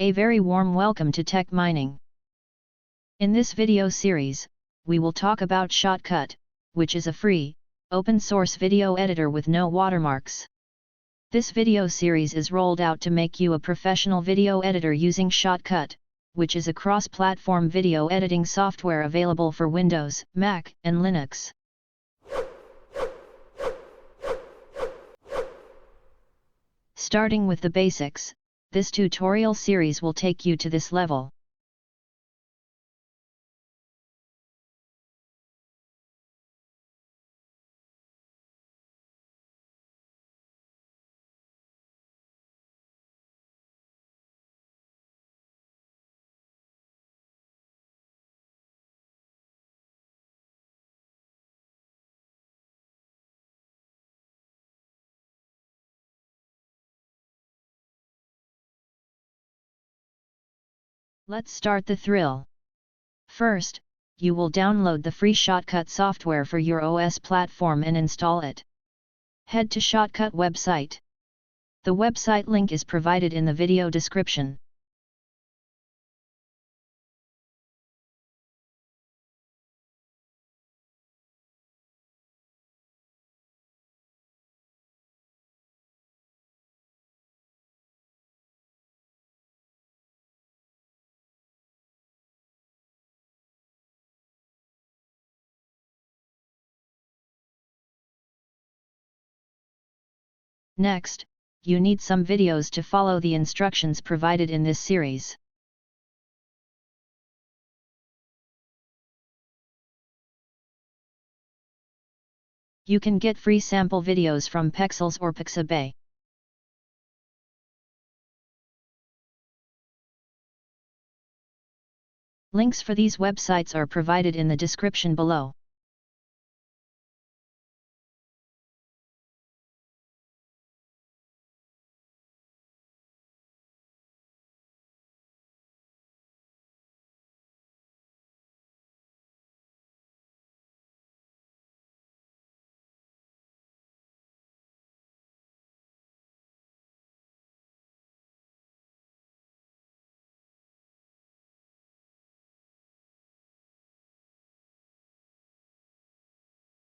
A very warm welcome to Tech Mining. In this video series, we will talk about Shotcut, which is a free, open-source video editor with no watermarks. This video series is rolled out to make you a professional video editor using Shotcut, which is a cross-platform video editing software available for Windows, Mac, and Linux. Starting with the basics, this tutorial series will take you to this level. Let's start the thrill. First, you will download the free Shotcut software for your OS platform and install it. Head to Shotcut website. The website link is provided in the video description. Next, you need some videos to follow the instructions provided in this series. You can get free sample videos from Pexels or Pixabay. Links for these websites are provided in the description below.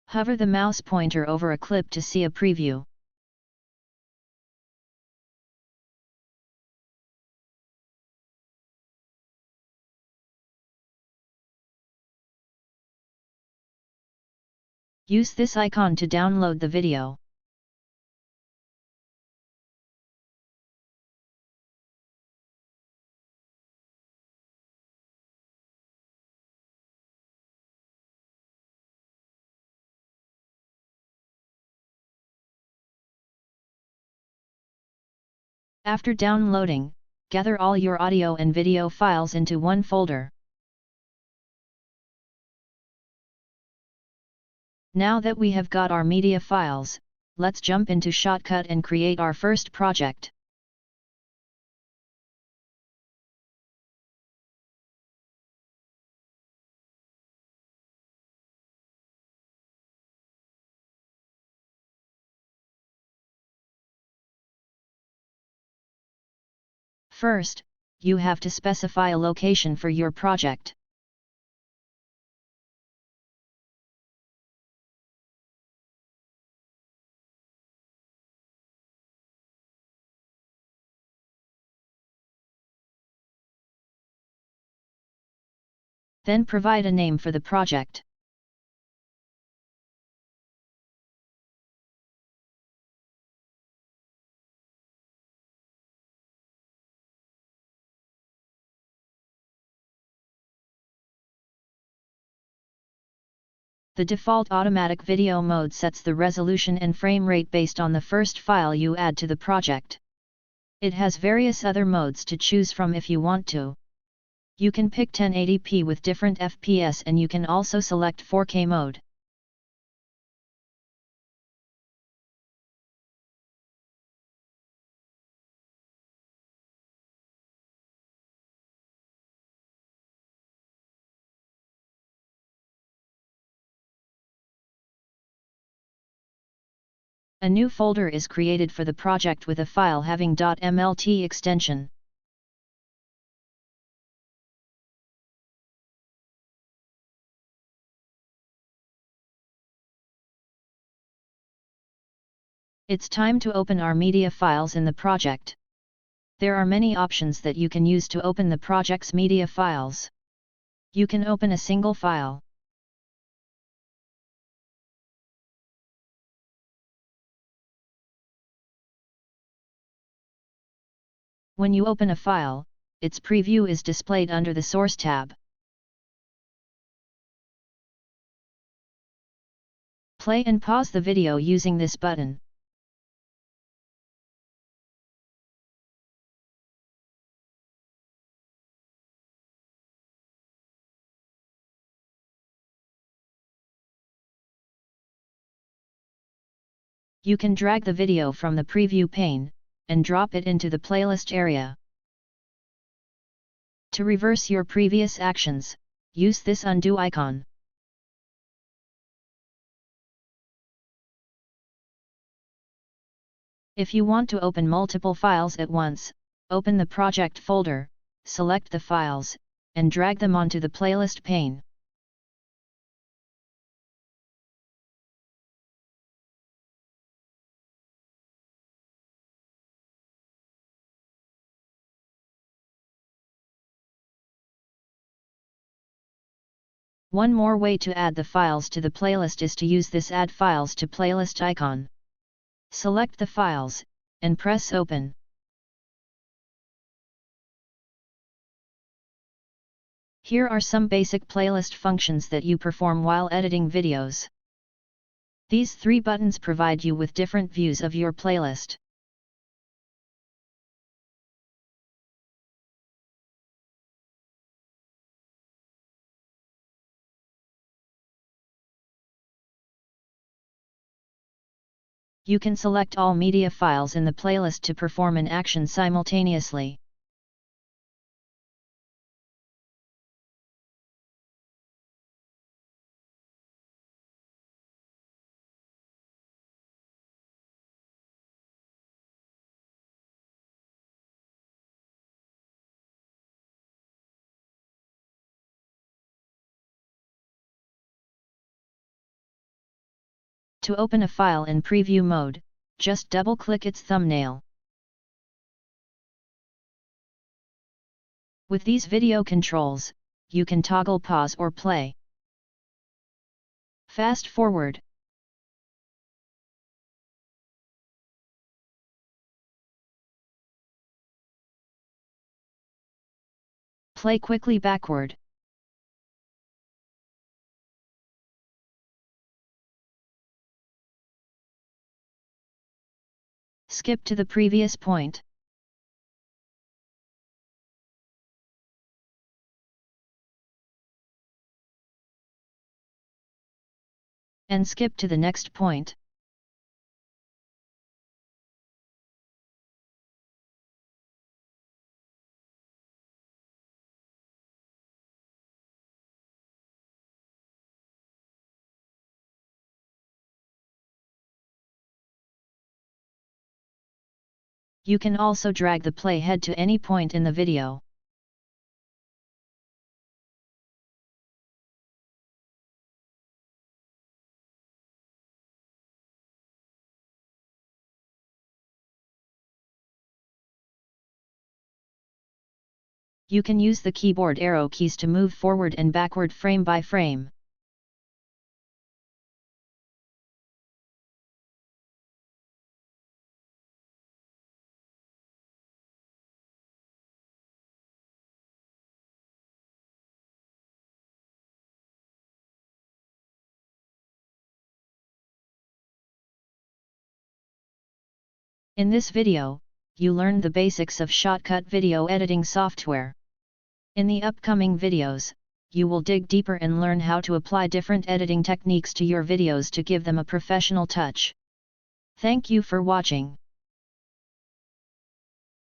Hover the mouse pointer over a clip to see a preview. Use this icon to download the video. After downloading, gather all your audio and video files into one folder. Now that we have got our media files, let's jump into Shotcut and create our first project. First, you have to specify a location for your project. Then provide a name for the project. The default automatic video mode sets the resolution and frame rate based on the first file you add to the project. It has various other modes to choose from if you want to. You can pick 1080p with different FPS and you can also select 4K mode. A new folder is created for the project with a file having .mlt extension. It's time to open our media files in the project. There are many options that you can use to open the project's media files. You can open a single file. When you open a file, its preview is displayed under the Source tab. Play and pause the video using this button. You can drag the video from the preview pane, and drop it into the playlist area. To reverse your previous actions, use this undo icon. If you want to open multiple files at once, open the project folder, select the files, and drag them onto the playlist pane. One more way to add the files to the playlist is to use this Add Files to Playlist icon. Select the files, and press Open. Here are some basic playlist functions that you perform while editing videos. These 3 buttons provide you with different views of your playlist. You can select all media files in the playlist to perform an action simultaneously. To open a file in preview mode, just double-click its thumbnail. With these video controls, you can toggle pause or play. Fast forward. Play quickly backward. Skip to the previous point. And skip to the next point. You can also drag the playhead to any point in the video. You can use the keyboard arrow keys to move forward and backward frame by frame. In this video, you learned the basics of Shotcut video editing software. In the upcoming videos, you will dig deeper and learn how to apply different editing techniques to your videos to give them a professional touch. Thank you for watching.